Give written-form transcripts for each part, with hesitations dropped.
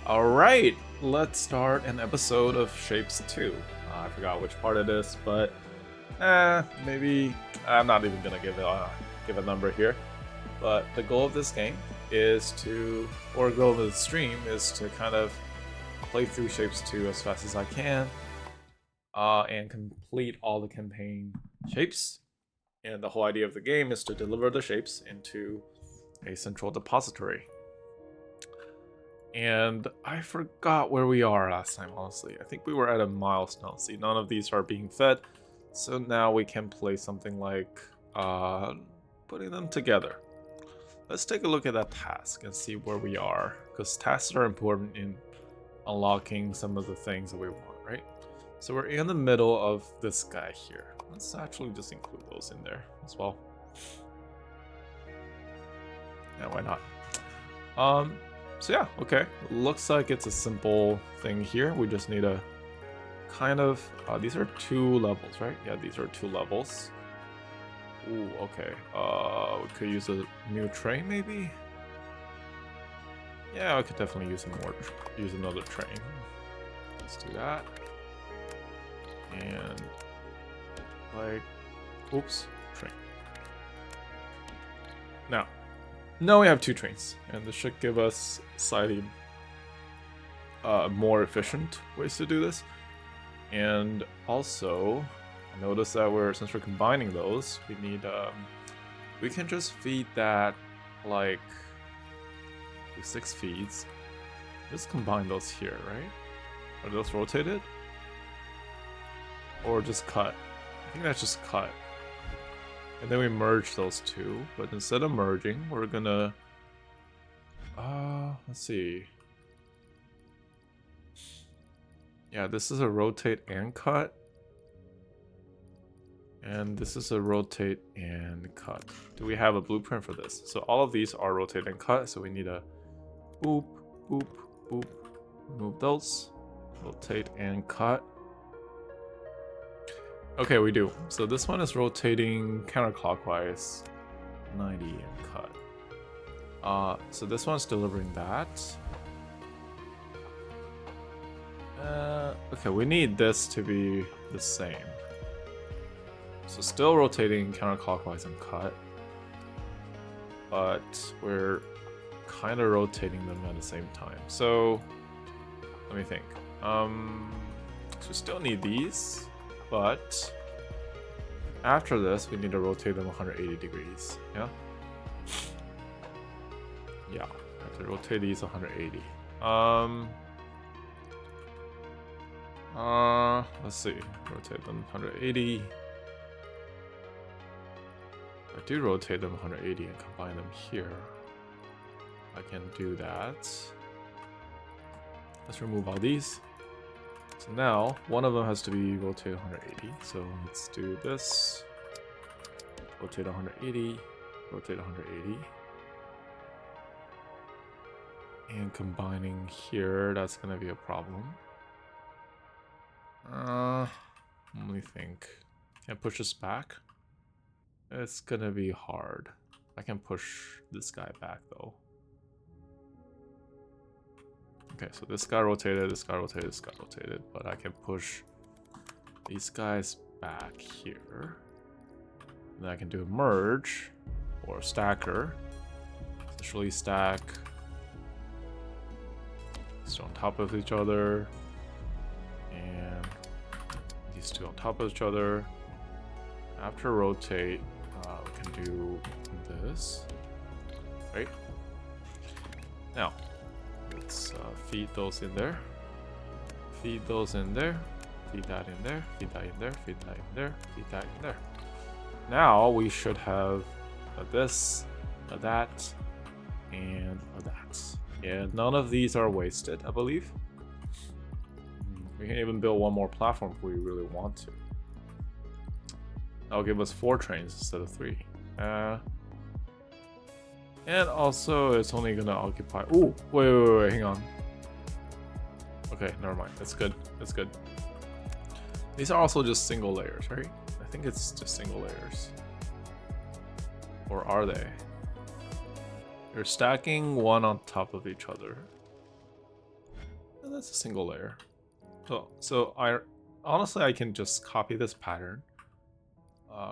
Alright, let's start an episode of Shapes 2. I forgot which part it is, but maybe I'm not even gonna give a number here. But the goal of this game is to, or goal of the stream is to kind of play through Shapes 2 as fast as I can, and complete all the campaign shapes. And the whole idea of the game is to deliver the shapes into a central depository. And I forgot where we are last time, honestly. I think we were at a milestone. See, none of these are being fed. So now we can play something like putting them together. Let's take a look at that task and see where we are. Because tasks are important in unlocking some of the things that we want, right? So we're in the middle of this guy here. Let's actually just include those in there as well. Yeah, why not? So yeah, okay. Looks like it's a simple thing here. We just need a kind of... these are 2 levels, right? Yeah, these are 2 levels. Ooh, okay. We could use a new train, maybe? Yeah, I could definitely use another train. Let's do that. And... like... oops. Train. Now we have 2 trains, and this should give us slightly more efficient ways to do this. And also, I noticed that since we're combining those, we need we can just feed that like 6 feeds. Just combine those here, right? Are those rotated? Or just cut? I think that's just cut. And then we merge those 2, but instead of merging, we're gonna... let's see. Yeah, this is a rotate and cut. And this is a rotate and cut. Do we have a blueprint for this? So all of these are rotate and cut, so we need a boop, boop, boop. Remove those. Rotate and cut. Okay, we do. So this one is rotating counterclockwise 90 and cut. So this one's delivering that. Okay, we need this to be the same. So still rotating counterclockwise and cut. But we're kind of rotating them at the same time. So let me think. So we still need these. But after this, we need to rotate them 180 degrees. Yeah? Yeah, I have to rotate these 180. Let's see. Rotate them 180. I do rotate them 180 and combine them here. I can do that. Let's remove all these. So now, one of them has to be rotated 180. So let's do this. Rotate 180. Rotate 180. And combining here, that's going to be a problem. Let me think. Can I push this back? It's going to be hard. I can push this guy back though. Okay, so this guy rotated, this guy rotated, this guy rotated, but I can push these guys back here. And then I can do a merge or a stacker. Essentially stack these on top of each other, and these 2 on top of each other. After rotate, we can do this, right? Now, let's feed those in there. Feed those in there. Feed that in there. Feed that in there. Feed that in there. Feed that in there. Now we should have a this, a that, and a that. And none of these are wasted, I believe. We can even build one more platform if we really want to. That'll give us 4 trains instead of 3. And also, it's only gonna occupy... Ooh, wait, hang on. Okay, never mind. That's good. That's good. These are also just single layers, right? I think it's just single layers. Or are they? They're stacking one on top of each other. And that's a single layer. So I honestly I can just copy this pattern,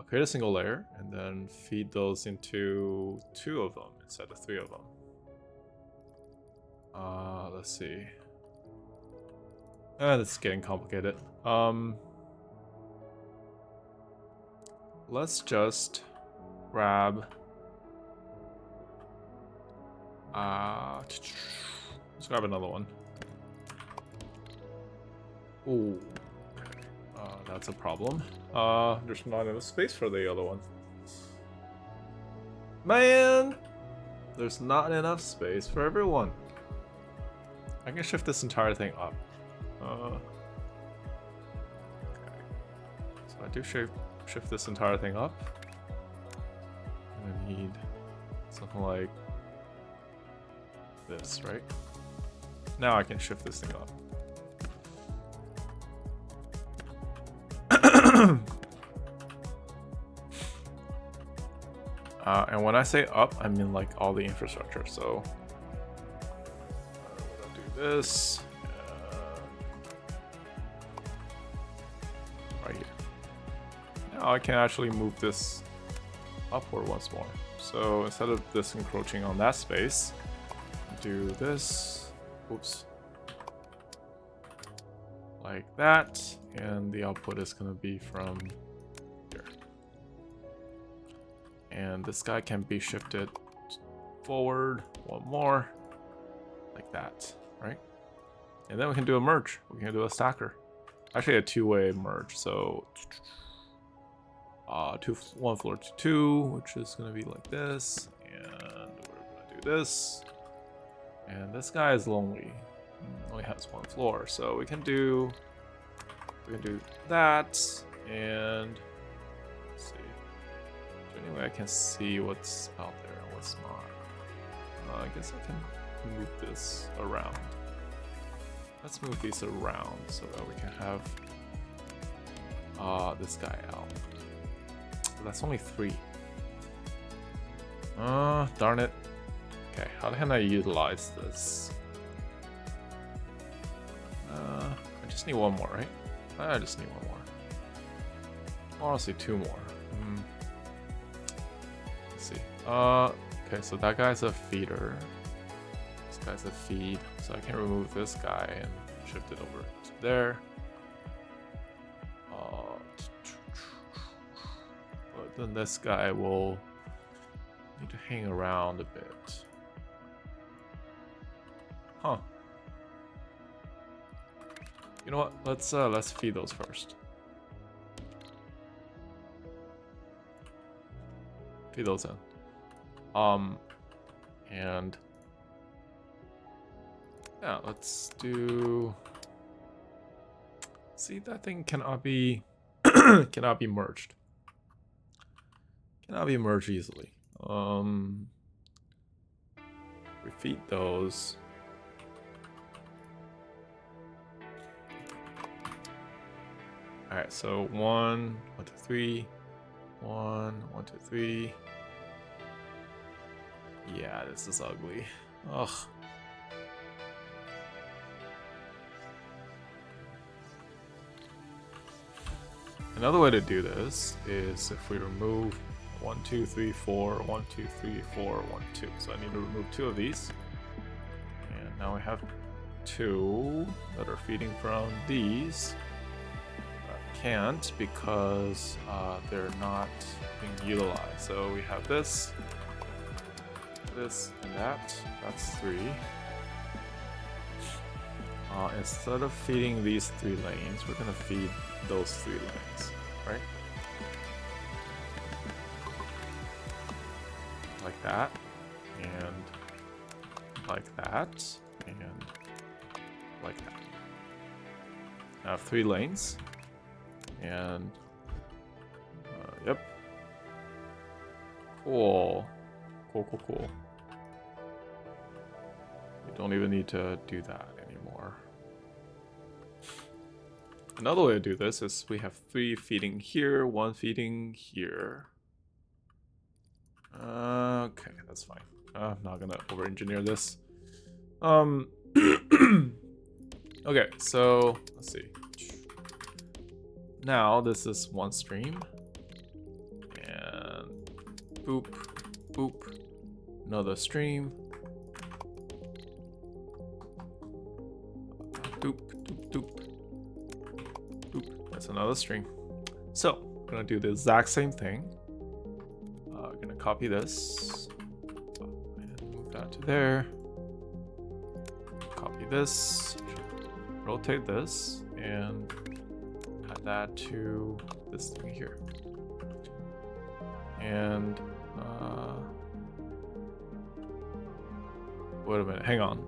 create a single layer, and then feed those into 2 of them instead of 3 of them. Let's see. This is getting complicated. Let's just grab. Let's grab another one. Ooh. That's a problem. There's not enough space for the other one. Man! There's not enough space for everyone. I can shift this entire thing up. Okay. So I do shift this entire thing up. And I need something like this, right? Now I can shift this thing up. And when I say up, I mean like all the infrastructure. So we're gonna do this right here. Now I can actually move this upward once more. So instead of this encroaching on that space, do this. Oops. Like that, and the output is gonna be from here. And this guy can be shifted forward one more, like that, right? And then we can do a merge. We can do a stacker. Actually, a 2-way merge. So, 1 floor to 2, which is gonna be like this, and we're gonna do this. And this guy is lonely. Only has 1 floor, so we can do that, and let's see. Is there any way I can see what's out there and what's not? I guess I can move this around. Let's move these around so that we can have this guy out. But that's only 3. Darn it. Okay, how can I utilize this? I just need 1 more, right? I just need 1 more. Honestly, 2 more. Let's see. Okay, so that guy's a feeder. This guy's a feed. So I can remove this guy and shift it over to there. But then this guy will need to hang around a bit. Huh. You know what? Let's feed those first. Feed those in. And yeah, let's do. See, that thing cannot be cannot be merged. Cannot be merged easily. We feed those. Alright, so 1, 1, 2, 3. 1, 1, 2, 3. Yeah, this is ugly. Ugh. Another way to do this is if we remove 1, 2, 3, 4, 1, 2, 3, 4, 1, 2. So I need to remove 2 of these. And now we have 2 that are feeding from these. Can't because they're not being utilized. So we have this, and that. That's 3. Instead of feeding these 3 lanes, we're gonna feed those 3 lanes, right? Like that, and like that, and like that. I have 3 lanes. And yep. Cool. Cool. We don't even need to do that anymore. Another way to do this is we have 3 feeding here, 1 feeding here. Okay, that's fine. I'm not gonna over-engineer this. Okay, so let's see. Now this is one stream. And boop, boop. Another stream. Doop, doop, doop. Boop. That's another stream. So, we're gonna do the exact same thing. We're gonna copy this. And move that to there. Copy this. Rotate this. And add that to this thing here. And wait a minute, hang on.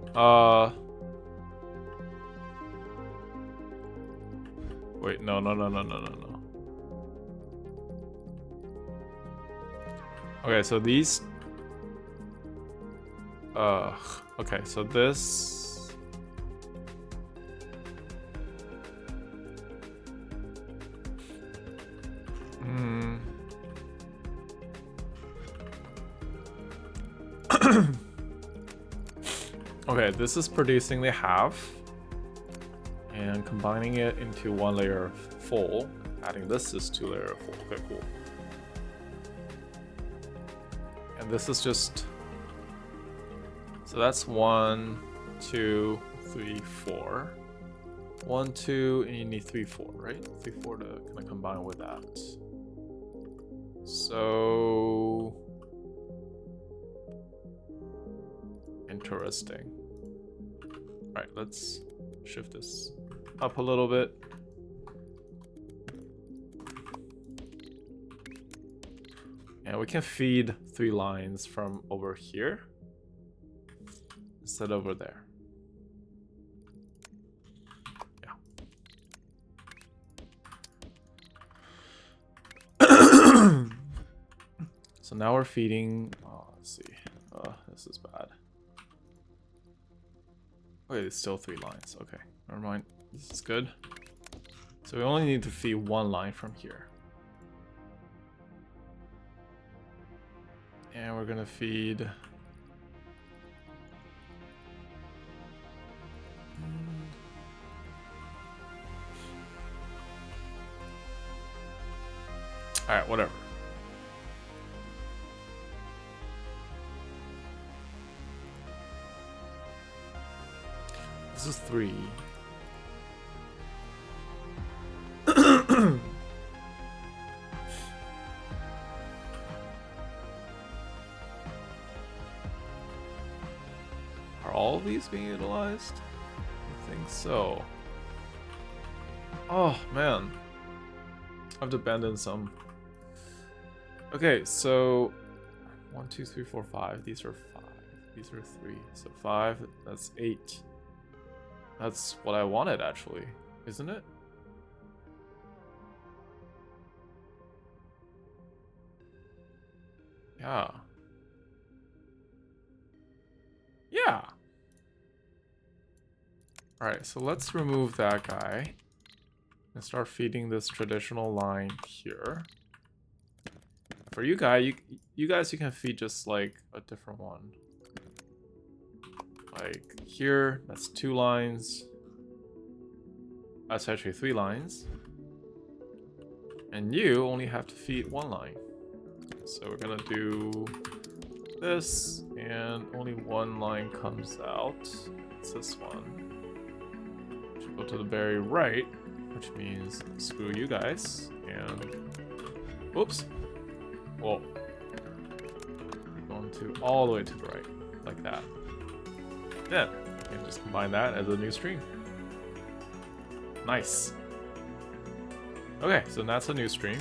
Wait, no. Okay, so these okay, so this okay, this is producing the half and combining it into one layer of full. Adding this is 2 layers of full. Okay, cool. And this is just, so that's 1, 2, 3, 4. 1, 2, and you need 3, 4, right? 3, 4 to kind of combine with that. So interesting. All right, let's shift this up a little bit. And we can feed 3 lines from over here instead of over there. Yeah. So now we're feeding, let's see. This is bad. Wait, it's still 3 lines. Okay, never mind. This is good. So we only need to feed 1 line from here. And we're gonna feed alright, whatever. This is 3. Are all of these being utilized? I think so. Oh man, I have to abandon some. Okay, so 1, 2, 3, 4, 5. These are 5. These are 3. So 5. That's 8. That's what I wanted, actually, isn't it? Yeah. Yeah. Alright, so let's remove that guy and start feeding this traditional line here. For you guys, you can feed just like a different one. Like here, that's 2 lines. That's actually 3 lines. And you only have to feed 1 line. So we're gonna do this, and only 1 line comes out. It's this one. Should go to the very right, which means screw you guys. And whoops. Whoa. Going to all the way to the right, like that. Yeah, and just combine that as a new stream. Nice. Okay, so that's a new stream.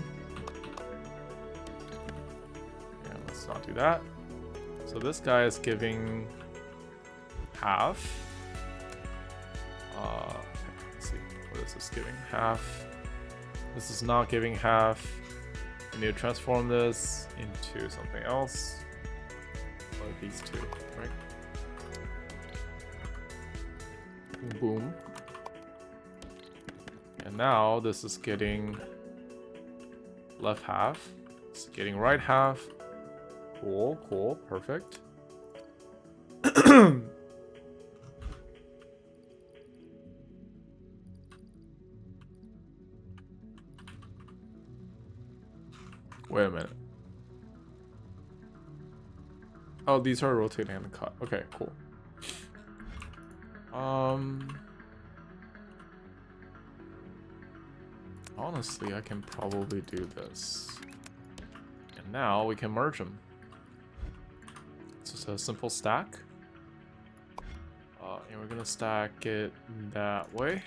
Yeah, let's not do that. So this guy is giving half. Let's see, what is this giving? Half. This is not giving half. We need to transform this into something else. Like these two, right? Boom. And now this is getting left half. It's getting right half. Cool, cool, perfect. Wait a minute. Oh, these are rotating and cut. Okay, cool. Honestly, I can probably do this. And now we can merge them. So it's a simple stack. And we're gonna stack it that way.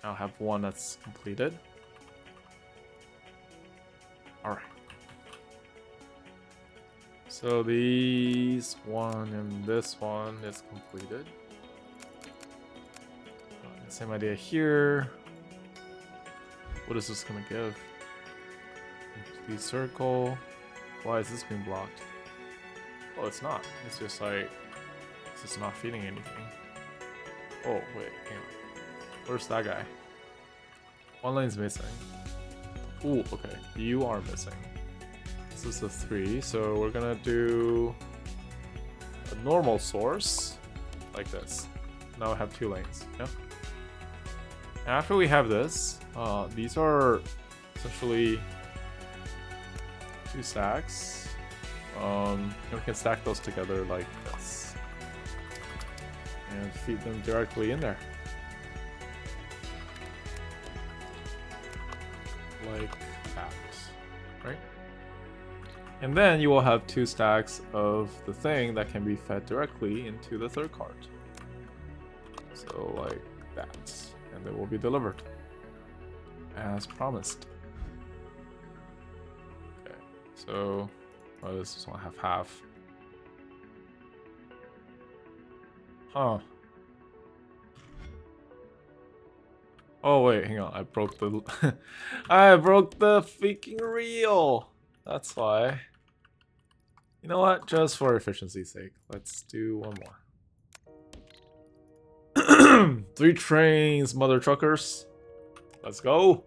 I'll have one that's completed. Alright. So these one and this one is completed. Same idea here. What is this gonna give? Complete circle. Why is this being blocked? Oh, it's not. It's just like it's just not feeding anything. Oh wait, hang on. Where's that guy? One lane's missing. Ooh, okay. You are missing. This is a 3, so we're gonna do a normal source like this. Now we have 2 lanes. Yeah. After we have this, these are essentially 2 stacks. And we can stack those together like this and feed them directly in there. Like that, right? And then you will have 2 stacks of the thing that can be fed directly into the third cart. So like that. And they will be delivered as promised. Okay, so this is one half. Huh. Oh wait, hang on. I broke the I broke the freaking reel. That's why. You know what? Just for efficiency's sake, let's do one more. 3 trains, mother truckers. Let's go.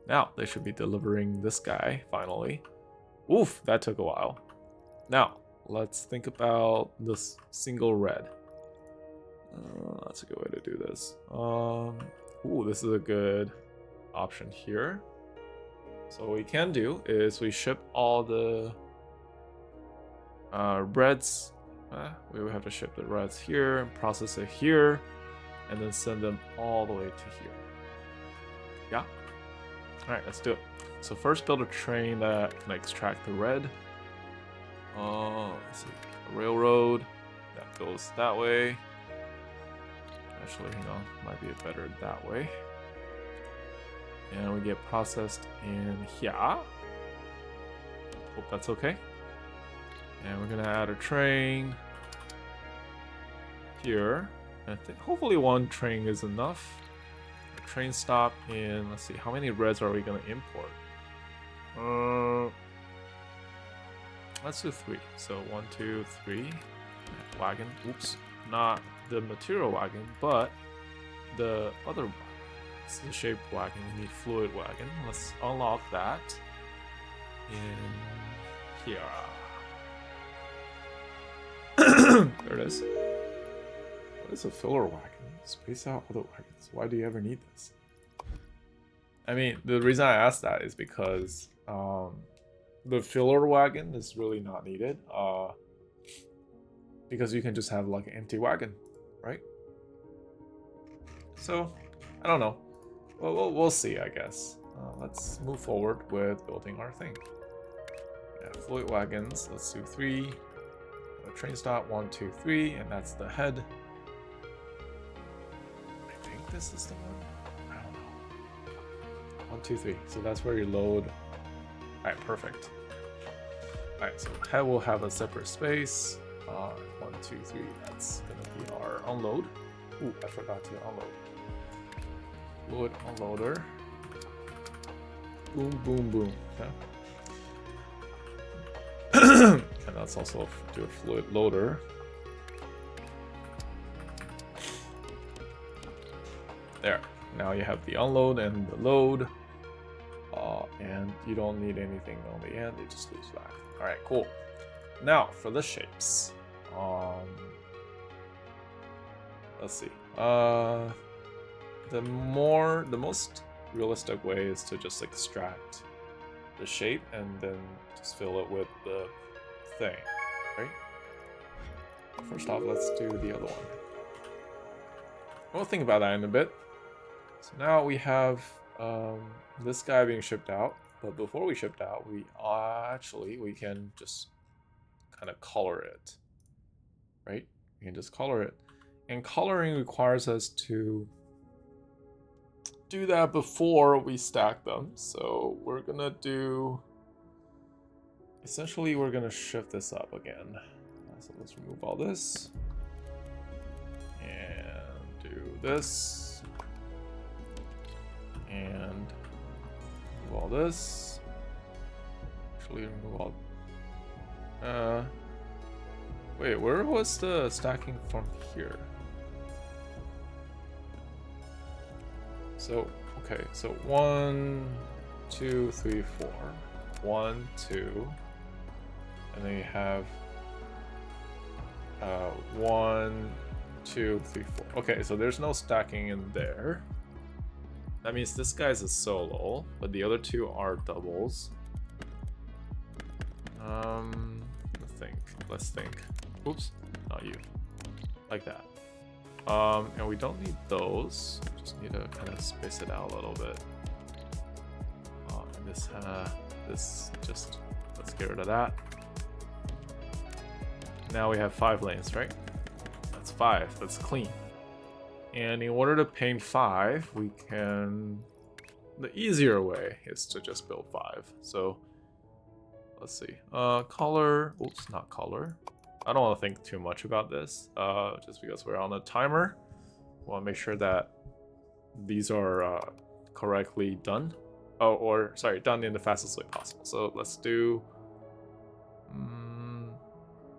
Now they should be delivering this guy finally. Oof, that took a while. Now let's think about this single red. That's a good way to do this. Ooh, this is a good option here. So what we can do is we ship all the reds. We would have to ship the reds here and process it here, and then send them all the way to here. Yeah. All right, let's do it. So first, build a train that can extract the red. Let's see, a railroad that goes that way. Actually, hang on, might be better that way. And we get processed in here. Hope that's okay. And we're gonna add a train here. I think hopefully one train is enough. A train stop in, let's see, how many reds are we gonna import? Let's do 3. So 1, 2, 3. Wagon. Oops, not the material wagon, but the other wagon. It's the shaped wagon. We need fluid wagon. Let's unlock that in here. There it is. What is a filler wagon? Space out other wagons. Why do you ever need this? I mean, the reason I asked that is because the filler wagon is really not needed. Because you can just have like an empty wagon, right? So, I don't know. We'll see, I guess. Let's move forward with building our thing. Yeah, fluid wagons. Let's do 3. A train stop 1, 2, 3, and that's the head. I think this is the one. I don't know. 1, 2, 3. So that's where you load. Alright, perfect. Alright, so head will have a separate space. 1, 2, 3. That's gonna be our unload. Ooh, I forgot to unload. Fluid unloader. Boom, boom, boom. Okay. And let's also do a fluid loader. There. Now you have the unload and the load. And you don't need anything on the end. It just loops back. Alright, cool. Now for the shapes. Let's see. The most realistic way is to just extract the shape and then just fill it with the thing, right? First off, let's do the other one. We'll think about that in a bit. So now we have this guy being shipped out, but before we shipped out, we can just kind of color it, right? We can just color it, and coloring requires us to do that before we stack them. So we're gonna do, essentially we're gonna shift this up again. So let's remove all this and do this and remove all this. Actually remove all, wait, where was the stacking from here? So, okay, so 1, 2, 3, 4. 1, 2. And then you have 1, 2, 3, 4. Okay, so there's no stacking in there. That means this guy's a solo, but the other two are doubles. Let's think. Oops, not you. Like that. And we don't need those. We just need to kind of space it out a little bit. And this just, let's get rid of that. Now we have 5 lanes, right? That's 5, that's clean. And in order to paint 5, we can, the easier way is to just build 5. So let's see, color, oops, not color. I don't want to think too much about this, just because we're on a timer. I want to make sure that these are correctly done. Oh, or sorry, done in the fastest way possible. So let's do,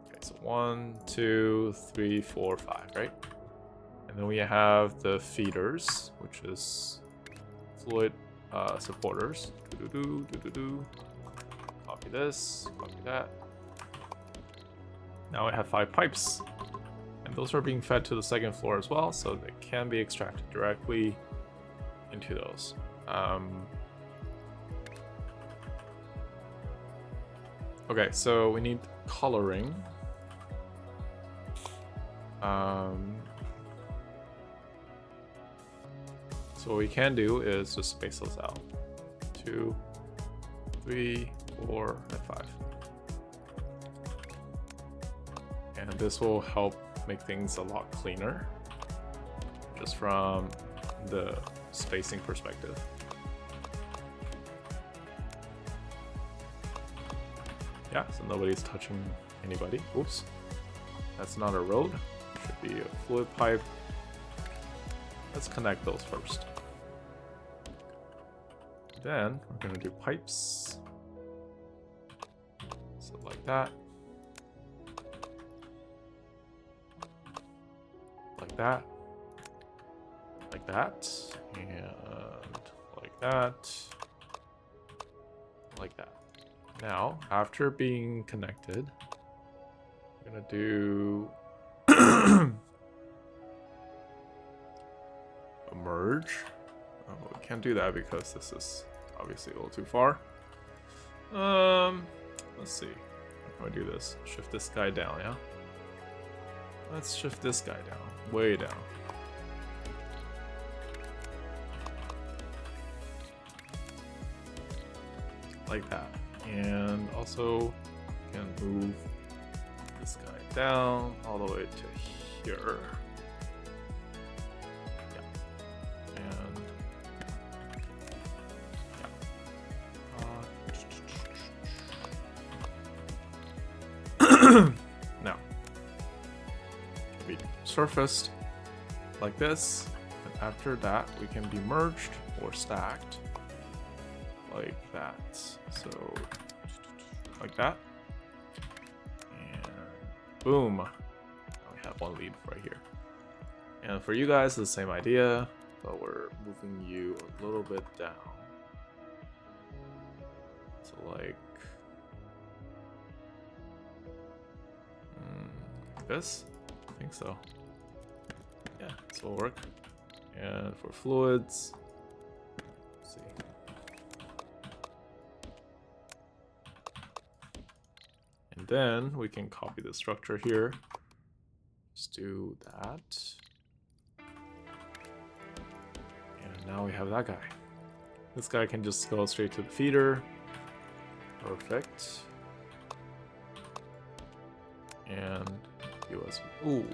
okay, so 1, 2, 3, 4, 5, right? And then we have the feeders, which is fluid supporters. Copy this, copy that. Now I have 5 pipes, and those are being fed to the second floor as well, so they can be extracted directly into those. Okay, so we need coloring. So what we can do is just space those out. 2, 3, 4, and 5. And this will help make things a lot cleaner, just from the spacing perspective. Yeah, so nobody's touching anybody. Oops. That's not a road. Should be a fluid pipe. Let's connect those first. Then we're going to do pipes. So like that. Like that. Like that. And like that. Like that. Now, after being connected, I'm gonna do a merge. Oh, we can't do that because this is obviously a little too far. Let's see. How can I do this? Shift this guy down, yeah? Let's shift this guy down, way down. Like that. And also can move this guy down all the way to here. Yeah. And yeah. Now can be surfaced like this, and after that we can be merged or stacked like that. So like that, and boom, now we have one lead right here. And for you guys, the same idea, but we're moving you a little bit down. So like this, I think so. Yeah, this will work. And for fluids, Let's see. And then we can copy the structure here. Let's do that. And now we have that guy. This guy can just go straight to the feeder. Perfect. And give us... Ooh.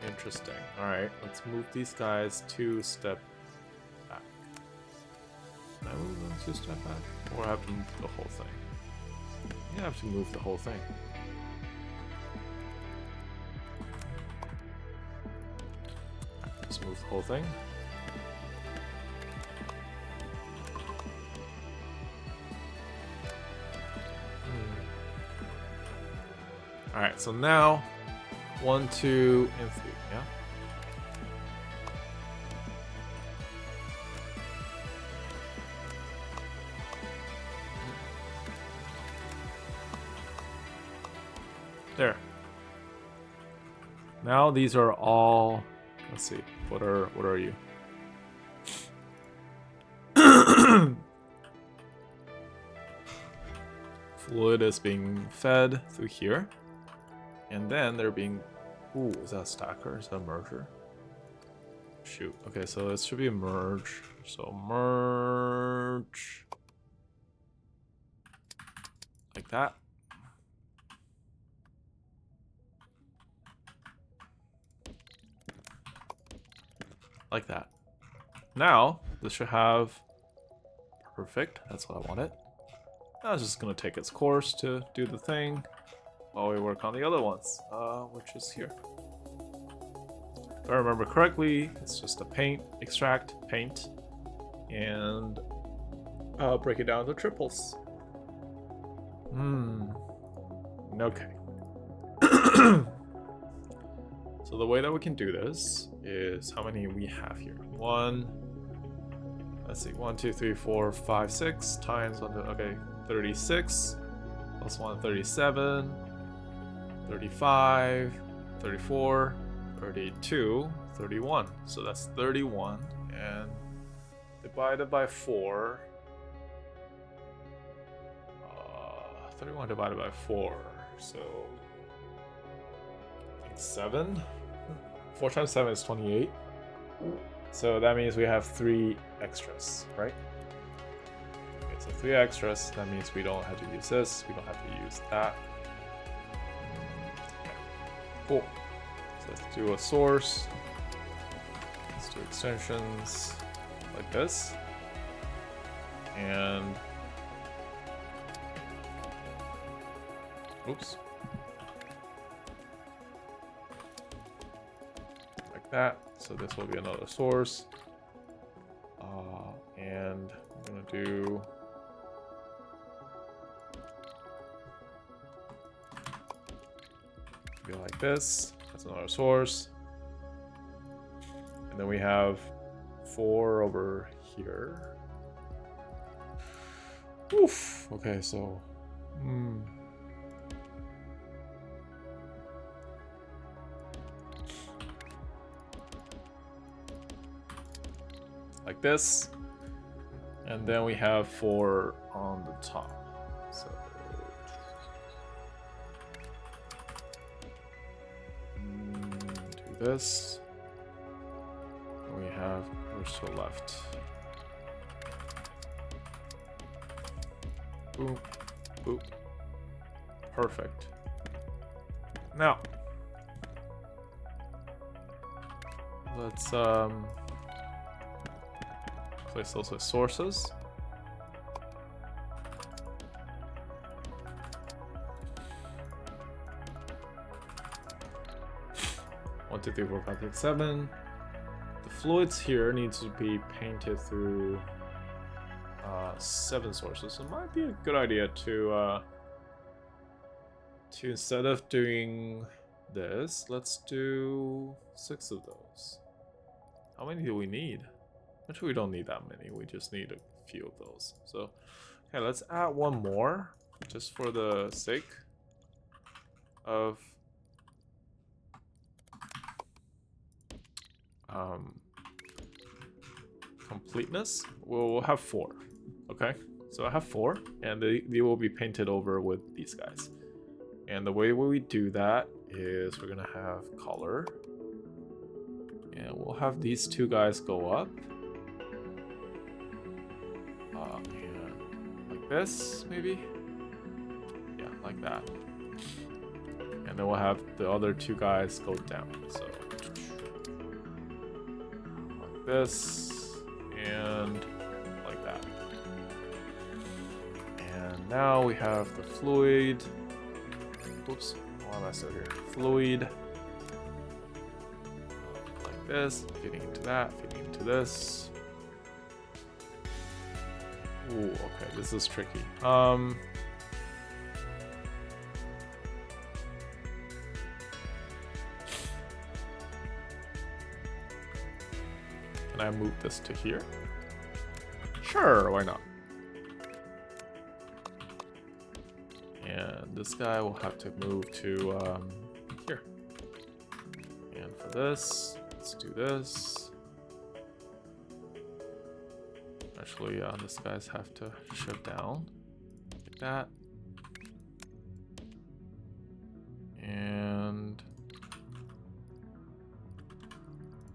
Interesting. Alright, let's move these guys 2 step back. Can I move them 2 step back? Or have to move the whole thing? You have to move the whole thing. Just move the whole thing. Alright, so now 1, 2, and 3, yeah? There. Now these are all, let's see, what are you? Fluid is being fed through here. And then they're being... Ooh, is that a stacker? Is that a merger? Shoot. Okay, so it should be a merge. So merge. Like that. Like that. Now, this should have... Perfect. That's what I wanted. Now it's just going to take its course to do the thing while we work on the other ones, which is here. If I remember correctly, it's just a paint, extract, paint, and break it down to triples. Okay. So the way that we can do this is how many we have here. Let's see, 1, 2, 3, 4, 5, 6 times 1, 2, okay, 36 plus 1, 37, 35, 34, 32, 31. So that's 31, and divided by 4. 31 divided by 4, so I think 7. 4 times 7 is 28. So that means we have 3 extras, right? Okay, so 3 extras. That means we don't have to use this. We don't have to use that. Okay. Cool. So let's do a source. Let's do extensions like this. And oops. Like that. So this will be another source. And I'm gonna do like this. That's another source. And then we have 4 over here. Oof. Okay, so like this, and then we have 4 on the top. So do this. And we have where's to the left. Boop, boop. Perfect. Now let's place those as sources. One, 2, 3, 4, 5, 6, 7. The fluids here needs to be painted through 7 sources. It might be a good idea to instead of doing this, let's do 6 of those. How many do we need? Actually, we don't need that many. We just need a few of those. So, okay, let's add 1 more, just for the sake of completeness, we'll have 4. Okay, so I have 4, and they will be painted over with these guys. And the way we do that is we're gonna have color, and we'll have these 2 guys go up, and like this maybe, yeah, like that. And then we'll have the other 2 guys go down. So like this and like that. And now we have the fluid. Oops, why am I still here? Fluid. Like this, feeding into that, feeding into this. Ooh, okay, this is tricky. Can I move this to here? Sure, why not? And this guy will have to move to here. And for this, let's do this. Actually, this guys have to shift down like that. And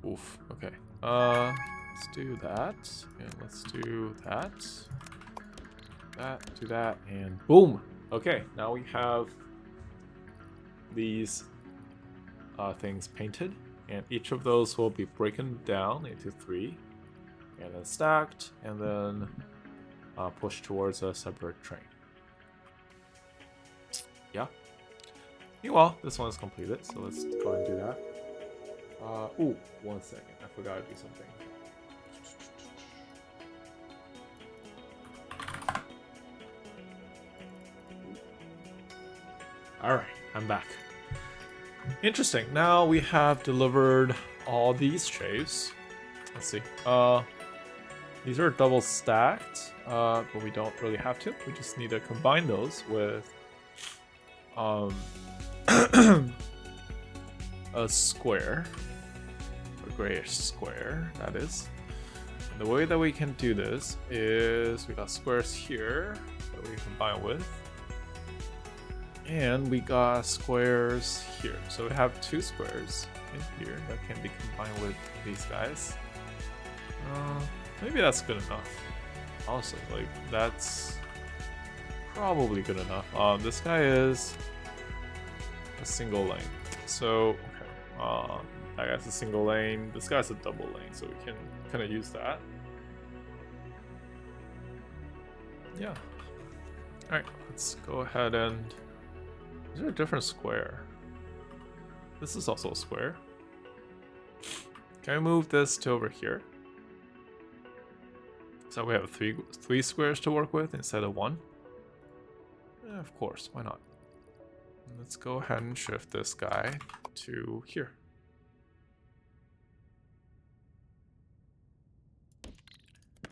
oof, okay. Let's do that, and let's do that, do that, and boom. Okay, now we have these things painted, and each of those will be broken down into 3, and then stacked, and then pushed towards a separate train. Yeah. Meanwhile, this one is completed, so let's go and do that. Ooh, 1 second. I forgot to do something. Alright, I'm back. Interesting. Now we have delivered all these shapes. Let's see. These are double stacked, but we don't really have to. We just need to combine those with a square. A grayish square, that is. And the way that we can do this is we got squares here that we combine with. And we got squares here. So we have 2 squares in here that can be combined with these guys. Maybe that's good enough. Honestly, like, that's probably good enough. This guy is a single lane. So, okay. That guy's a single lane. This guy's a double lane, so we can kind of use that. Yeah. Alright, let's go ahead and... Is there a different square? This is also a square. Can I move this to over here? So we have three squares to work with instead of 1? Yeah, of course, why not? Let's go ahead and shift this guy to here.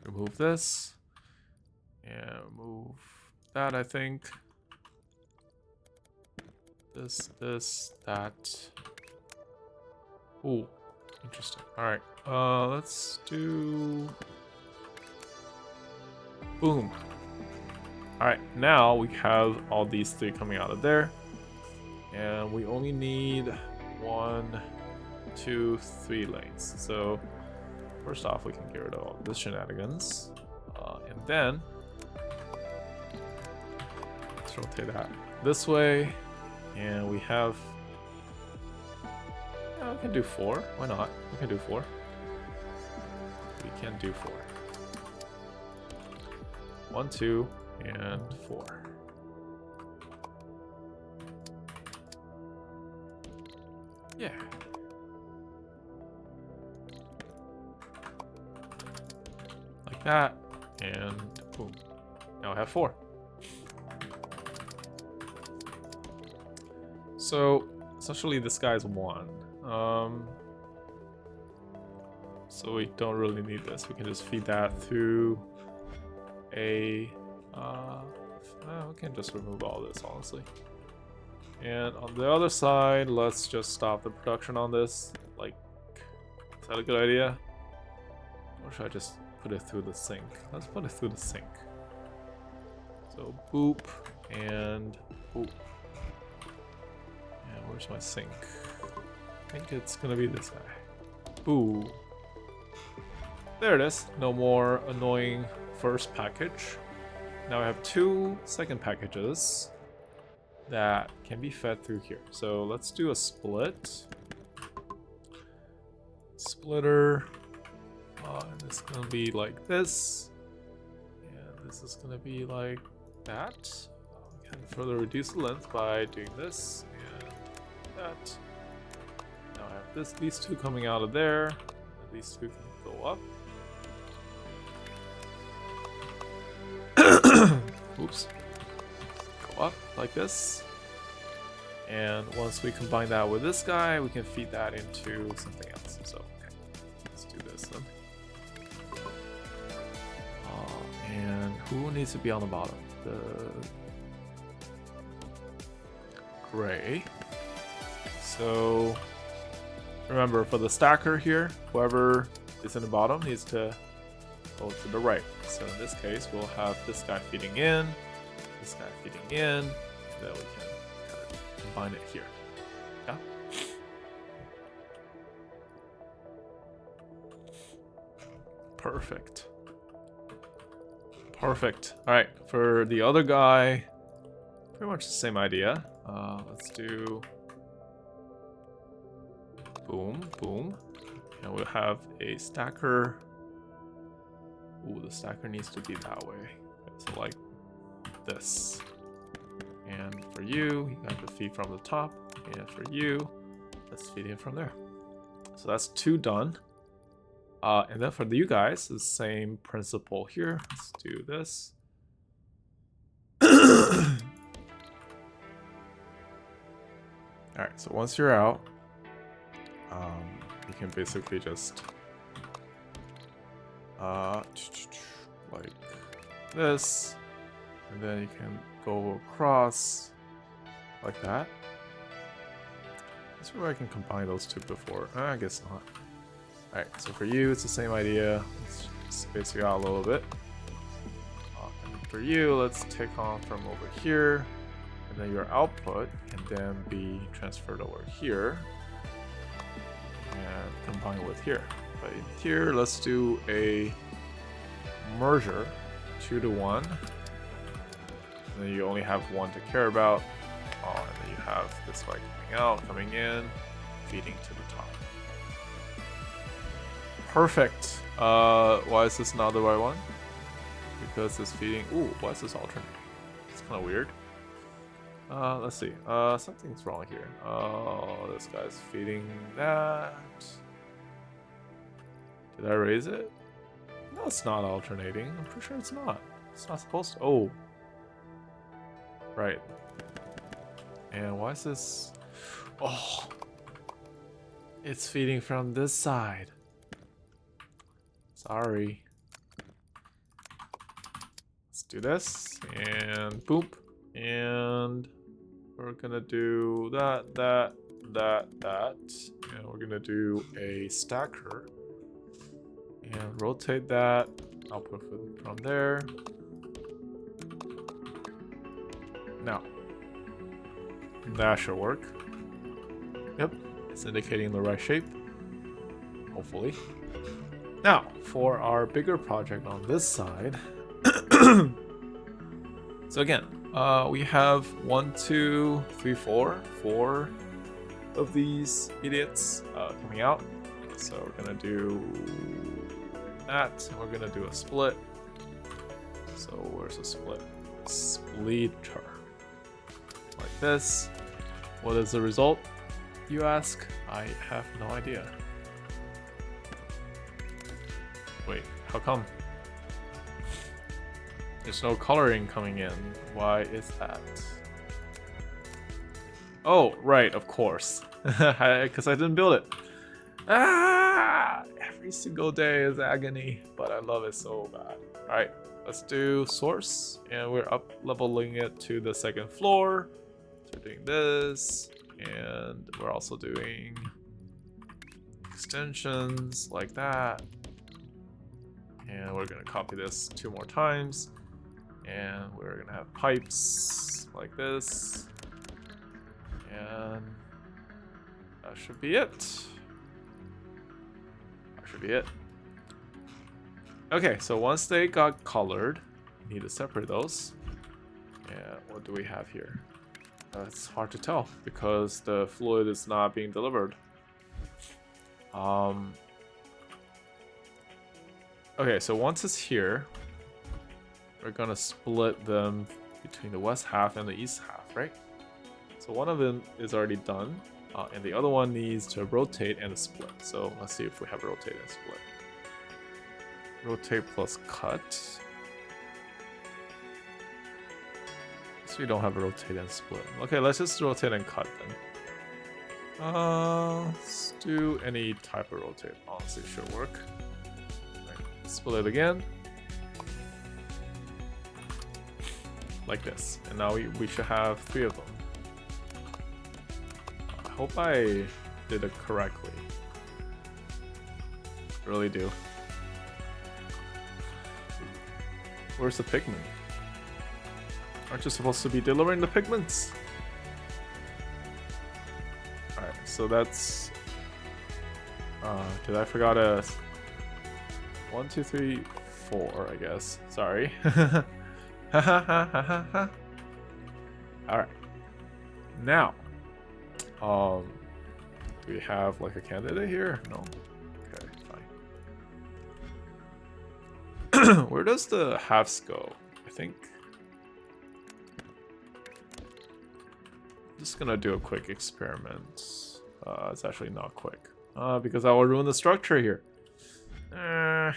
Remove this. And move that, I think. This, that. Ooh, interesting. Alright, let's do... Boom. Alright, now we have all these 3 coming out of there. And we only need 1, 2, 3 lanes. So, first off, we can get rid of all this shenanigans. And then, let's rotate that this way. And we have... Yeah, we can do 4. Why not? We can do 4. We can do 4. 1, 2, and 4. Yeah. Like that, and boom. Now I have 4. So, essentially this guy's 1. So we don't really need this. We can just feed that through a... we can just remove all this, honestly. And on the other side, let's just stop the production on this, like that a good idea? Or should I just put it through the sink? Let's put it through the sink. So boop and boop. And where's my sink? I think it's gonna be this guy. Boo. There it is. No more annoying first package. Now I have 2 second packages that can be fed through here. So let's do a split. Splitter. And it's gonna be like this. And this is gonna be like that. We can further reduce the length by doing this and that. Now I have these 2 coming out of there. And these 2 can go up. Oops. Go up like this. And once we combine that with this guy, we can feed that into something else. So, okay. Let's do this then. And who needs to be on the bottom? The gray. So, remember, for the stacker here, whoever is in the bottom needs to go to the right. So in this case, we'll have this guy feeding in, this guy feeding in, and then we can kind of combine it here. Yeah. Perfect. Perfect. All right, for the other guy, pretty much the same idea. Let's do boom, boom, and we'll have a stacker. Ooh, the stacker needs to be that way. So like this. And for you, you have to feed from the top. And for you, let's feed in from there. So that's 2 done. And then for you guys, the same principle here. Let's do this. Alright, so once you're out, you can basically just like this, and then you can go across like that. That's where I can combine those 2 before. I guess not. Alright, so for you, it's the same idea. Let's just space you out a little bit. And for you, let's take on from over here, and then your output can then be transferred over here and combine with here. But in here, let's do a merger 2 to 1. And then you only have 1 to care about. And then you have this guy coming out, coming in, feeding to the top. Perfect. Why is this not the right one? Because it's feeding. Ooh, why is this alternate? It's kind of weird. Let's see. Something's wrong here. Oh, this guy's feeding that. Did I raise it? No, it's not alternating. I'm pretty sure it's not. It's not supposed to. Oh. Right. And why is this? Oh. It's feeding from this side. Sorry. Let's do this. And boop. And we're gonna do that. And we're gonna do a stacker. And rotate that. Output from there. Now, that should work. Yep, it's indicating the right shape. Hopefully. Now, for our bigger project on this side. So again, we have 1, 2, 3, 4 of these idiots coming out. So we're gonna do that. We're gonna do a split. So where's the split? Splitter. Like this. What is the result, you ask? I have no idea. Wait, how come? There's no coloring coming in. Why is that? Oh, right, of course. Because I didn't build it. Ah! Every single day is agony, but I love it so bad. Alright, let's do source, and we're up leveling it to the 2nd floor. So we're doing this, and we're also doing extensions like that. And we're gonna copy this 2 more times. And we're gonna have pipes like this. And that should be it. That should be it. Okay, so once they got colored, we need to separate those. And what do we have here? It's hard to tell because the fluid is not being delivered. Okay, so once it's here, we're gonna split them between the west half and the east half, right? So one of them is already done, and the other one needs to rotate and split. So let's see if we have rotate and split. Rotate plus cut. So we don't have rotate and split. Okay, let's just rotate and cut then. Let's do any type of rotate. Honestly, should work. Right. Split it again. Like this. And now we should have 3 of them. I hope I did it correctly. I really do. Where's the pigment? Aren't you supposed to be delivering the pigments? Alright, so that's... did I forgot a... 1, 2, 3, 4, I guess. Sorry. Alright. Now. Do we have like a candidate here? No. Okay, fine. Where does the halves go? I think... just gonna do a quick experiment. It's actually not quick. Because I will ruin the structure here. Alright,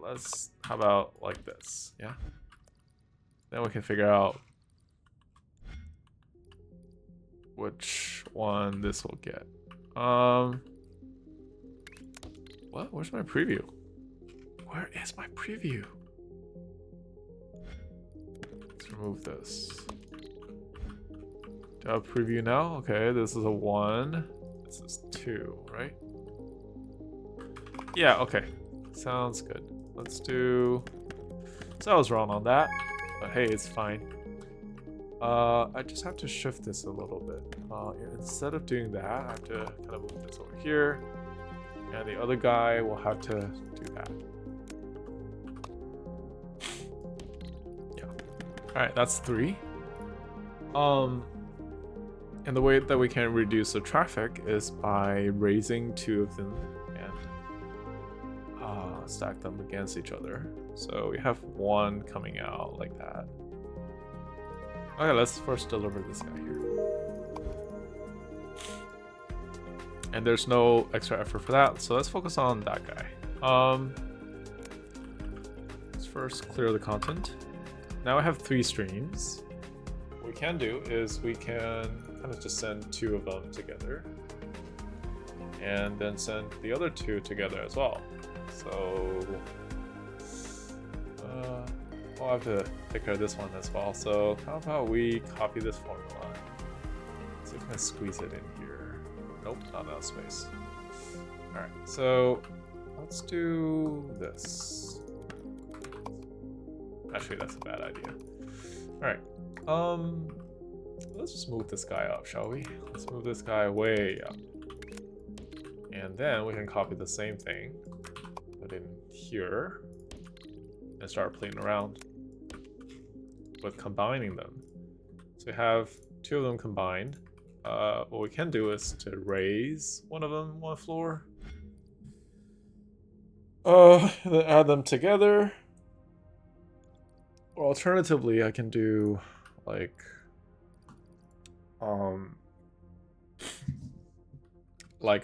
let's... how about like this? Yeah? Then we can figure out which one this will get. What? Where's my preview? Where is my preview? Let's remove this. Do I have preview now? Okay, this is a 1. This is 2, right? Yeah, okay. Sounds good. Let's do... so I was wrong on that. But hey, it's fine. I just have to shift this a little bit. Instead of doing that, I have to kind of move this over here. And the other guy will have to do that. Yeah. Alright, that's 3. And the way that we can reduce the traffic is by raising 2 of them and stack them against each other. So we have 1 coming out like that. Okay, let's first deliver this guy here. And there's no extra effort for that, so let's focus on that guy. Let's first clear the content. Now I have 3 streams. What we can do is we can kind of just send 2 of them together. And then send the other 2 together as well. So... I'll have to take care of this one as well. So how about we copy this formula? So we can squeeze it in here. Nope, not enough space. Alright, so let's do this. Actually, that's a bad idea. Alright. Let's just move this guy up, shall we? Let's move this guy way up. And then we can copy the same thing, put in here, and start playing around with combining them. So we have 2 of them combined. What we can do is to raise one of them 1 floor. Then add them together. Or alternatively, I can do like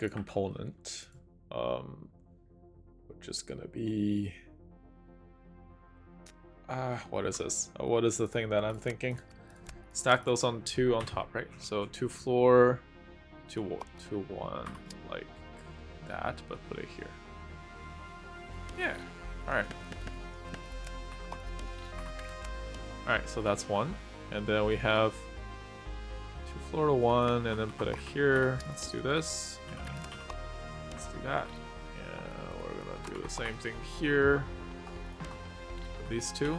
a component, which is gonna be what is this? What is the thing that I'm thinking? Stack those on 2 on top, right? So 2 floor, 2 1, like that, but put it here. Yeah. All right. All right. So that's 1, and then we have 2 floor to 1, and then put it here. Let's do this. Let's do that. And we're gonna do the same thing here. With these two.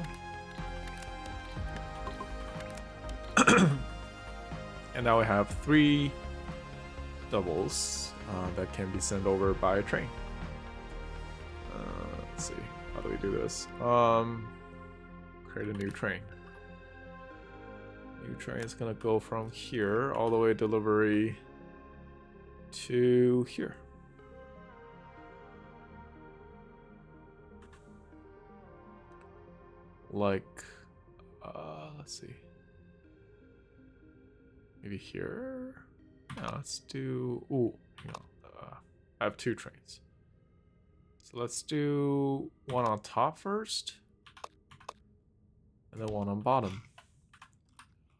And now we have 3 doubles that can be sent over by a train. Let's see. How do we do this? Create a new train. New train is gonna go from here all the way delivery to here. Like, let's see. Maybe here. No, let's do. Ooh, hang on. I have 2 trains. So let's do one on top first, and then one on bottom.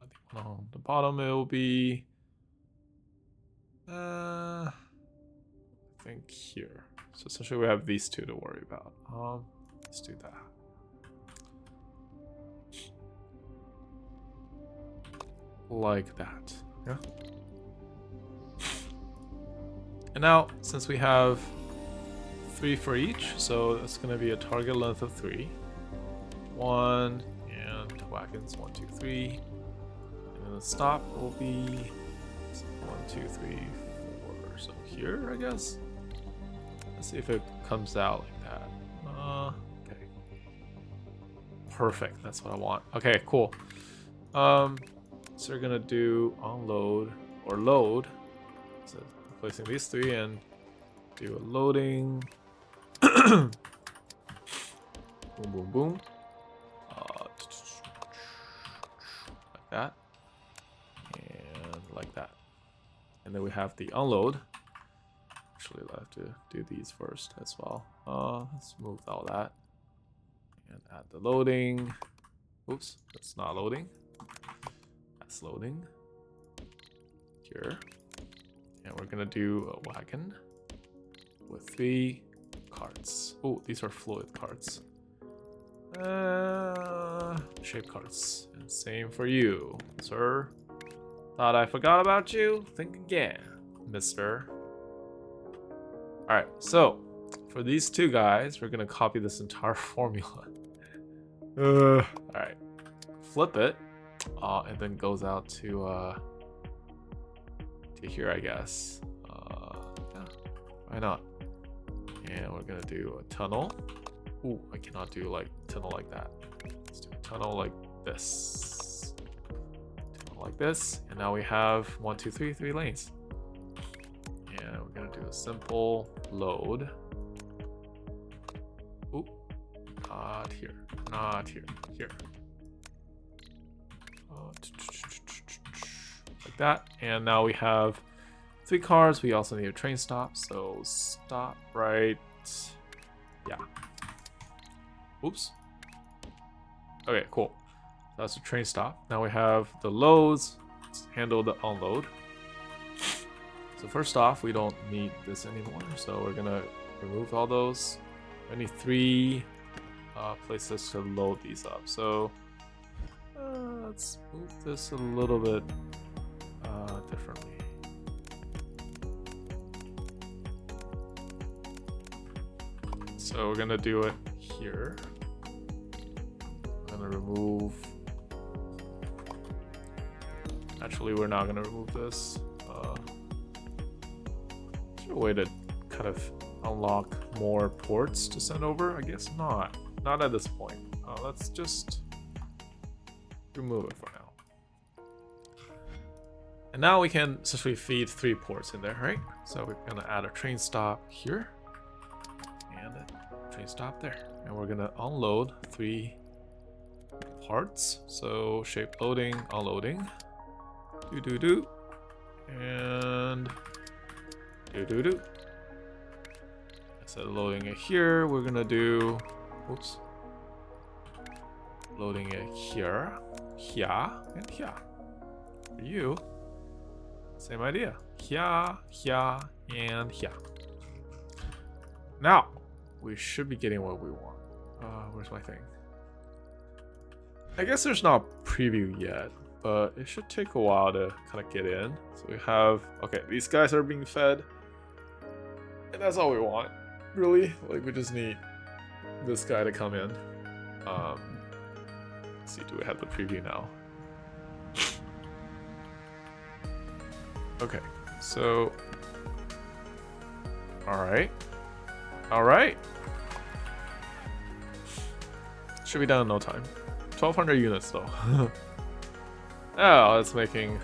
I think one on the bottom it will be. I think here. So essentially we have these 2 to worry about. Let's do that. Like that. Yeah. And now, since we have 3 for each, so it's going to be a target length of 3. 1 and wagons 1, 2, 3. And then the stop will be 1, 2, 3, 4. So here, I guess. Let's see if it comes out like that. Okay. Perfect. That's what I want. Okay, cool. So we're gonna do unload or load. So placing these 3 and do a loading. Boom, boom, boom. Like that. And like that. And then we have the unload. Actually, I'll have to do these first as well. Let's move all that. And add the loading. Oops, that's not loading. That's loading. Here. And we're gonna do a wagon with 3 carts. Oh, these are fluid carts. Shape carts. And same for you, sir. Thought I forgot about you? Think again, mister. Alright, so for these 2 guys, we're gonna copy this entire formula. Alright. Flip it. And then goes out to here, I guess. Yeah, why not? And we're gonna do a tunnel. Ooh, I cannot do like tunnel like that. Let's do a tunnel like this. Tunnel like this, and now we have 1, 2, 3, 3 lanes. And we're gonna do a simple load. Ooh, not here, not here, here. Like that, and now we have 3 cars. We also need a train stop, so stop right. Yeah. Oops. Okay, cool. That's a train stop. Now we have the loads. Let's handle the unload. So first off, we don't need this anymore, so we're gonna remove all those. I need 3 places to load these up. So let's move this a little bit differently. So we're gonna do it here. I'm gonna remove. Actually, we're not gonna remove this. Is there a way to kind of unlock more ports to send over? I guess not. Not at this point. Let's just remove it for now. And now we can essentially feed 3 ports in there, right? So we're gonna add a train stop here and a train stop there. And we're gonna unload 3 parts. So shape loading, unloading, do, and do. Instead of loading it here, we're gonna do, oops, loading it here, and here. For you, same idea. Here, and here. Now, we should be getting what we want. Where's my thing? I guess there's not a preview yet, but it should take a while to kind of get in. So we have, okay, these guys are being fed. And that's all we want, really. Like, we just need this guy to come in. Let's see, do we have the preview now? Okay, so... Alright. Alright! Should be done in no time. 1,200 units, though. Oh, it's making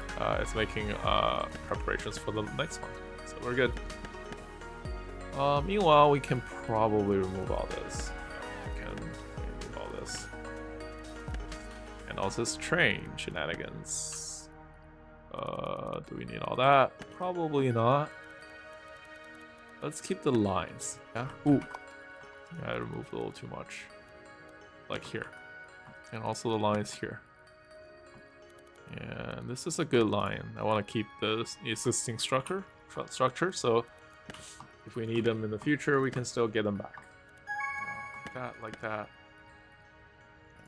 preparations for the next one, so we're good. Meanwhile, we can probably remove all this. Yeah, we can remove all this, and also this train shenanigans. Do we need all that? Probably not. Let's keep the lines. Yeah. Ooh, I removed a little too much. Like here, and also the lines here. And this is a good line. I want to keep the existing structure, so if we need them in the future, we can still get them back. Like that, like that.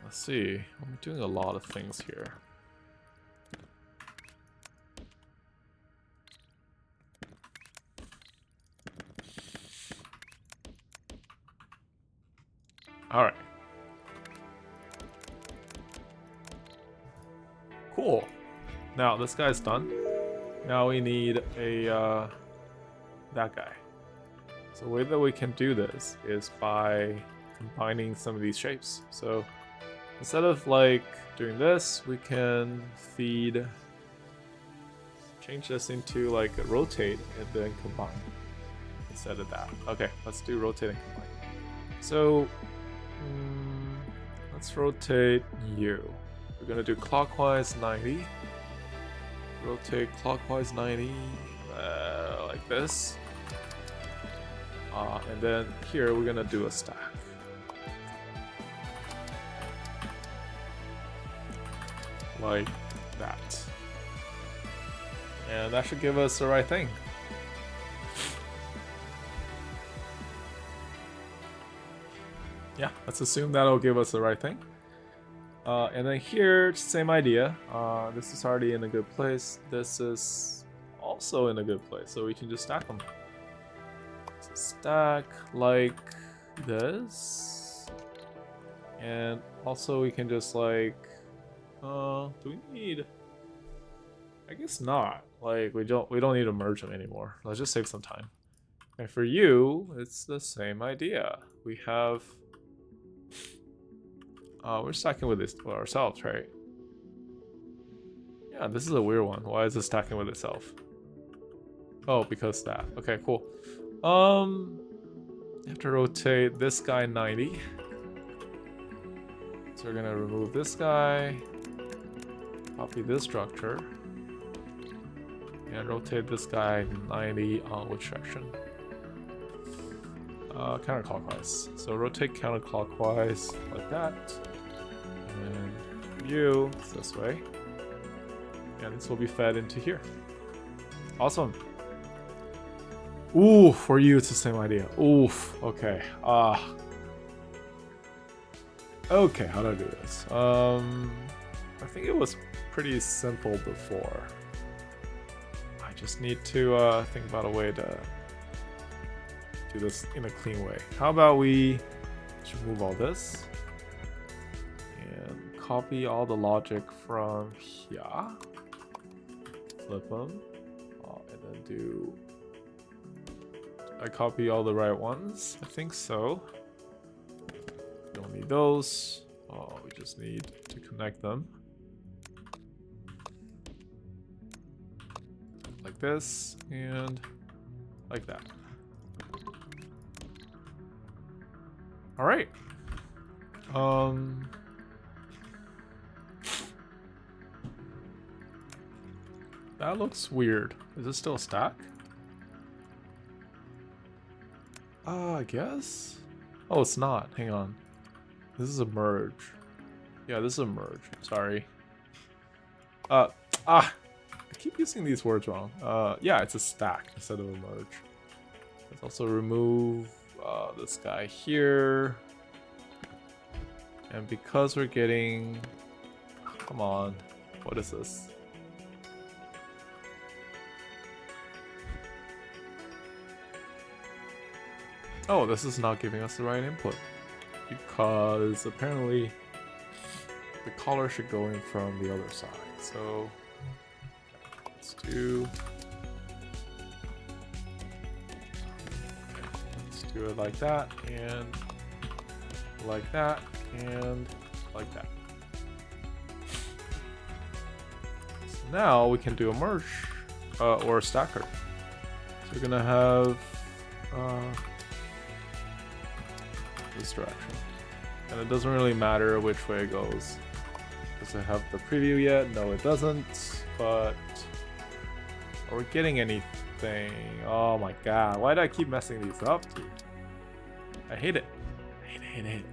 Let's see. I'm doing a lot of things here. All right. Cool. Now this guy's done. Now we need a that guy. So the way that we can do this is by combining some of these shapes. So instead of like doing this, we can change this into like a rotate and then combine instead of that. Okay, let's do rotate and combine. So let's rotate you. We're gonna do clockwise 90. Rotate clockwise 90, like this. And then here we're gonna do a stack. Like that. And that should give us the right thing. Yeah, let's assume that'll give us the right thing. And then here, same idea. This is already in a good place. This is also in a good place, so we can just stack them. So stack like this, and also we can just like, do we need? I guess not. Like we don't need to merge them anymore. Let's just save some time. And for you, it's the same idea. We have. We're stacking with this for ourselves, right? Yeah, this is a weird one. Why is it stacking with itself? Oh, because that. Okay, cool. You have to rotate this guy 90. So we're gonna remove this guy, copy this structure, and rotate this guy 90 on which direction? Counterclockwise. So rotate counterclockwise like that. And you this way. And this will be fed into here. Awesome. Ooh, for you it's the same idea. Oof. Okay. Okay, how do I do this? I think it was pretty simple before. I just need to think about a way to do this in a clean way. How about we just remove all this and copy all the logic from here, flip them, and then do. I copy all the right ones. I think so. Don't need those. Oh, we just need to connect them like this and like that. All right. That looks weird. Is this still a stack? I guess. Oh, it's not. Hang on. This is a merge. Yeah, this is a merge. Sorry. I keep using these words wrong. Yeah, it's a stack instead of a merge. Let's also remove this guy here. And because we're getting... Come on. What is this? Oh, this is not giving us the right input. Because apparently the collar should go in from the other side. So let's do it like that, and like that, and like that. So now we can do a merge or a stacker. So we're gonna have this direction, and it doesn't really matter which way it goes. Does it have the preview yet? No, it doesn't. But are we getting anything? Oh my god, why do I keep messing these up, dude? I hate it. Hate it.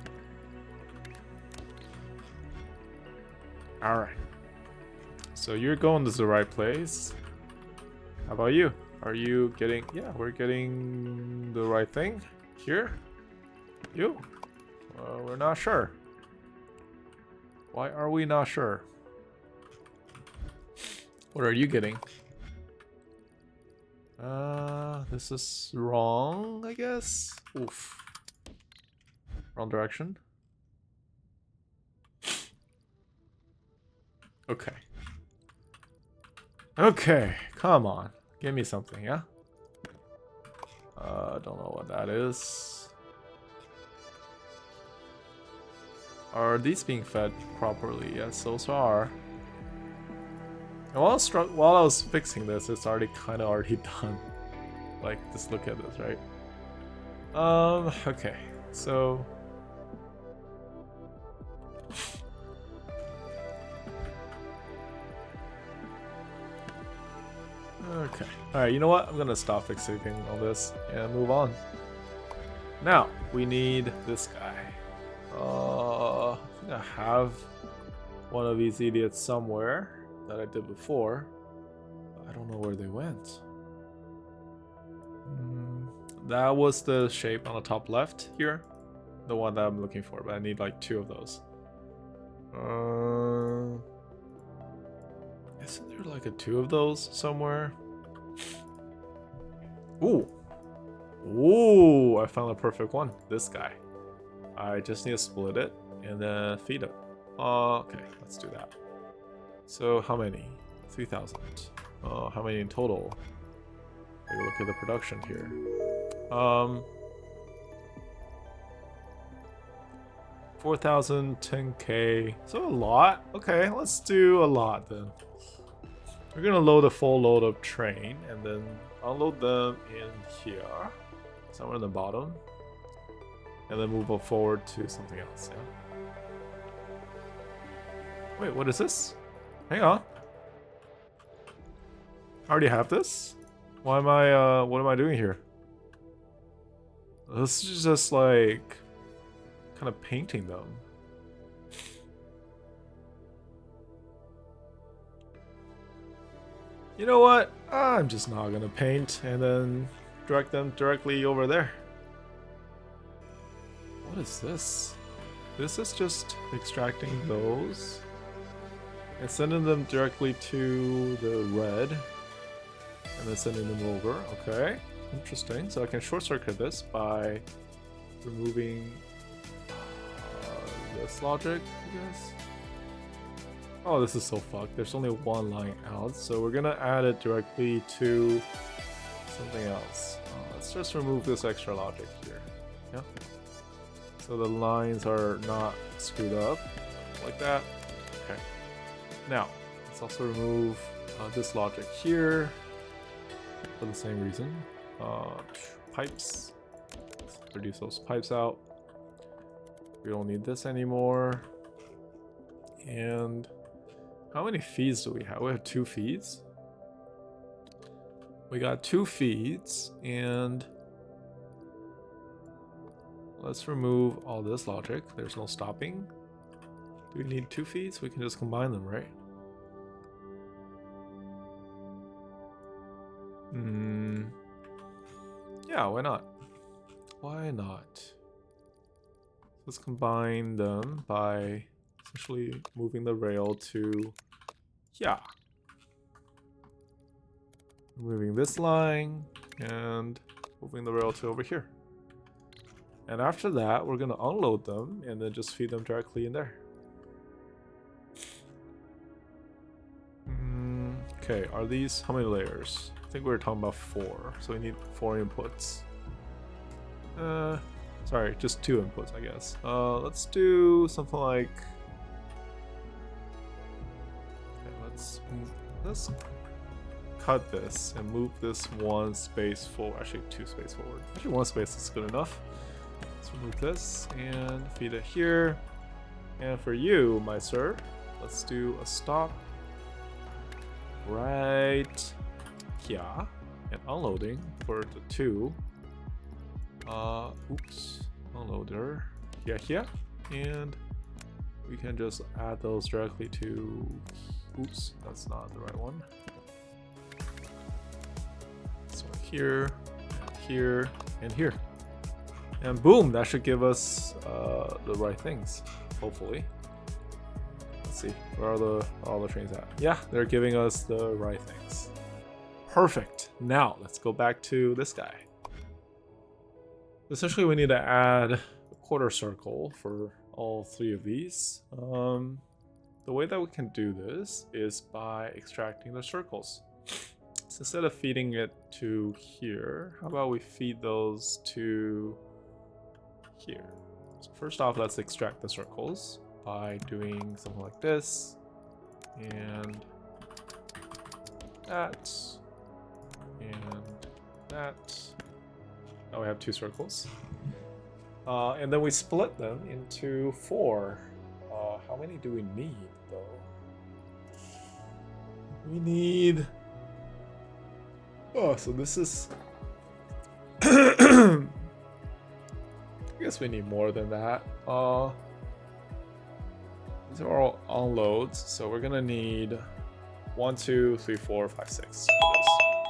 Alright. So you're going to the right place. How about you? Are you getting... Yeah, we're getting the right thing here. You? We're not sure. Why are we not sure? What are you getting? This is wrong, I guess. Oof. Wrong direction. Okay. Okay, come on. Give me something, yeah? Don't know what that is. Are these being fed properly? Yes, those are. And while I was fixing this, it's already kind of already done. Like, just look at this, right? Okay, so... Okay. Alright, you know what? I'm gonna stop fixating on this and move on. Now, we need this guy. I think I have one of these idiots somewhere that I did before. I don't know where they went. That was the shape on the top left here. The one that I'm looking for, but I need like 2 of those. Isn't there like 2 of those somewhere? Ooh. Ooh, I found a perfect one. This guy. I just need to split it and then feed it. Okay, let's do that. So how many? 3,000. How many in total? Take a look at the production here. 4,000, 10k. So a lot. Okay, let's do a lot then. We're gonna load a full load of train and then unload them in here, somewhere in the bottom, and then move forward to something else. Yeah. Wait, what is this? Hang on. I already have this? Why am I, what am I doing here? This is just like, kind of painting them. You know what? I'm just not gonna paint and then direct them directly over there. What is this? This is just extracting those and sending them directly to the red and then sending them over. Okay, interesting. So I can short circuit this by removing this logic, I guess. Oh, this is so fucked. There's only one line out, so we're gonna add it directly to something else. Let's just remove this extra logic here. Yeah. So the lines are not screwed up like that. Okay. Now, let's also remove this logic here for the same reason. Pipes. Let's reduce those pipes out. We don't need this anymore. And how many feeds do we have? We have 2 feeds. We got 2 feeds, and let's remove all this logic. There's no stopping. Do we need 2 feeds? We can just combine them, right? Yeah, why not? Why not? Let's combine them by essentially moving the rail to yeah. Moving this line and moving the rail to over here. And after that, we're gonna unload them and then just feed them directly in there. Okay, are these how many layers? I think we were talking about 4, so we need 4 inputs. Sorry, just 2 inputs, I guess. Let's do something like. Okay, let's cut this and move this 1 space forward. Actually, 2 space forward. Actually, 1 space is good enough. Let's remove this and feed it here. And for you, my sir, let's do a stop right here and unloading for the 2. Oops, unloader here, and we can just add those directly to. Oops, that's not the right one. So here, and here. And boom, that should give us the right things, hopefully. Let's see, where are all the trains at? Yeah, they're giving us the right things. Perfect. Now, let's go back to this guy. Essentially, we need to add a quarter circle for all 3 of these. The way that we can do this is by extracting the circles. So instead of feeding it to here, how about we feed those to here? So first off, let's extract the circles by doing something like this, and that, and that. Now we have 2 circles. And then we split them into 4. How many do we need, though? We need... Oh, so this is... I guess we need more than that. These are all unloads, so we're gonna need 1, 2, 3, 4, 5, 6.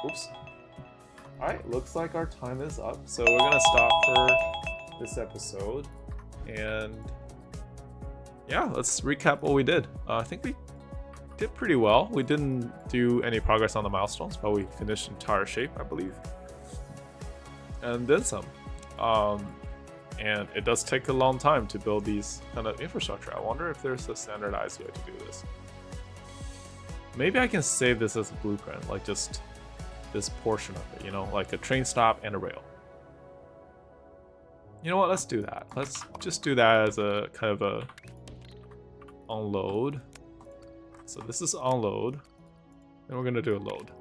Oops. Alright, looks like our time is up, so we're gonna stop for this episode. And yeah, let's recap what we did. I think we did pretty well. We didn't do any progress on the milestones, but we finished entire shape, I believe. And then some. And it does take a long time to build these kind of infrastructure. I wonder if there's a standardized way to do this. Maybe I can save this as a blueprint, like just this portion of it, you know, like a train stop and a rail. You know what, let's do that. Let's just do that as a kind of a unload. So this is unload, and we're gonna do a load.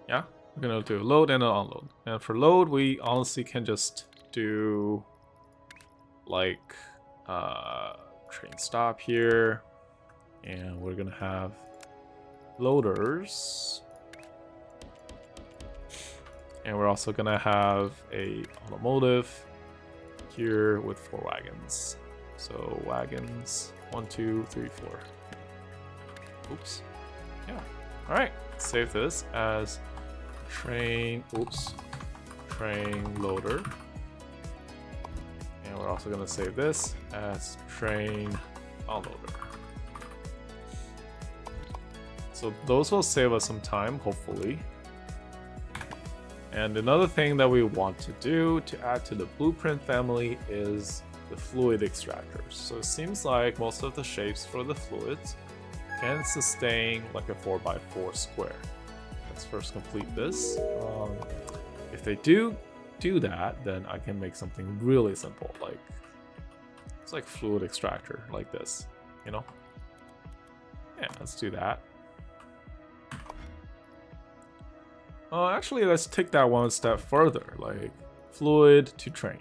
Yeah, we're gonna do a load and an unload. And for load, we honestly can just do like train stop here, and we're gonna have loaders, and we're also gonna have a automotive here with 4 wagons. So wagons 1, 2, 3, 4. Oops. Yeah. All right. Save this as train. Oops. Train loader. And we're also gonna save this as train unloader. So those will save us some time, hopefully. And another thing that we want to do to add to the blueprint family is the fluid extractors. So it seems like most of the shapes for the fluids can sustain like a 4x4 square. Let's first complete this. If they do that, then I can make something really simple, like it's like fluid extractor like this, you know? Yeah, let's do that. Actually, let's take that one step further, like fluid to train.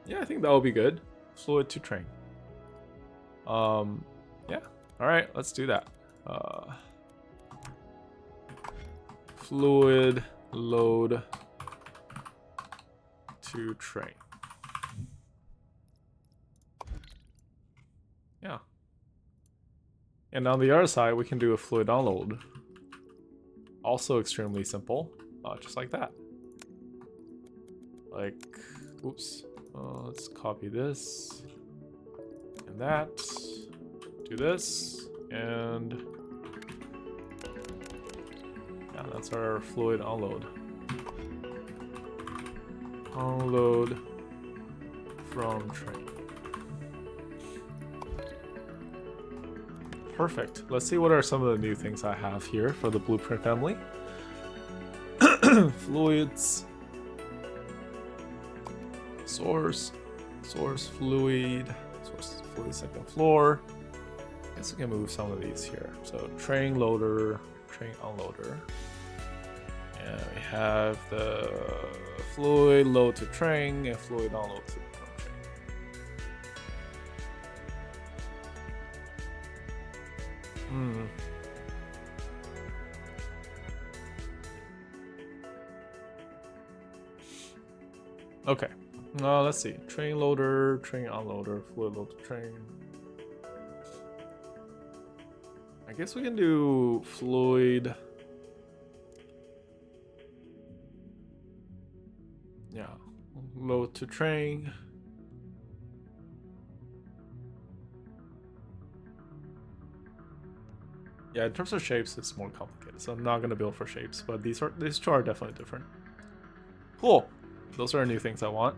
Yeah, I think that would be good. Fluid to train. Yeah. All right, let's do that. Fluid load to train. Yeah. And on the other side, we can do a fluid unload. Also extremely simple, just like that. Like, oops. Let's copy this and that. Do this, and yeah, that's our fluid unload. unload from train. Perfect. Let's see what are some of the new things I have here for the blueprint family. Fluids. Source fluid. Source fluid second floor. I guess we can move some of these here. So train loader, train unloader. And we have the fluid load to train and fluid unload to train. Okay. Let's see. Train loader, train unloader, fluid load to train. I guess we can do fluid. Yeah. Load to train. Yeah, in terms of shapes, it's more complicated. So I'm not gonna build for shapes, but these two are definitely different. Cool. Those are new things I want.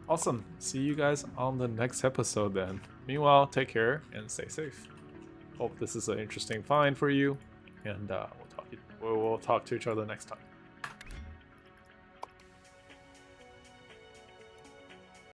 Awesome. See you guys on the next episode then. Meanwhile, take care and stay safe. Hope this is an interesting find for you, and we'll talk to each other next time.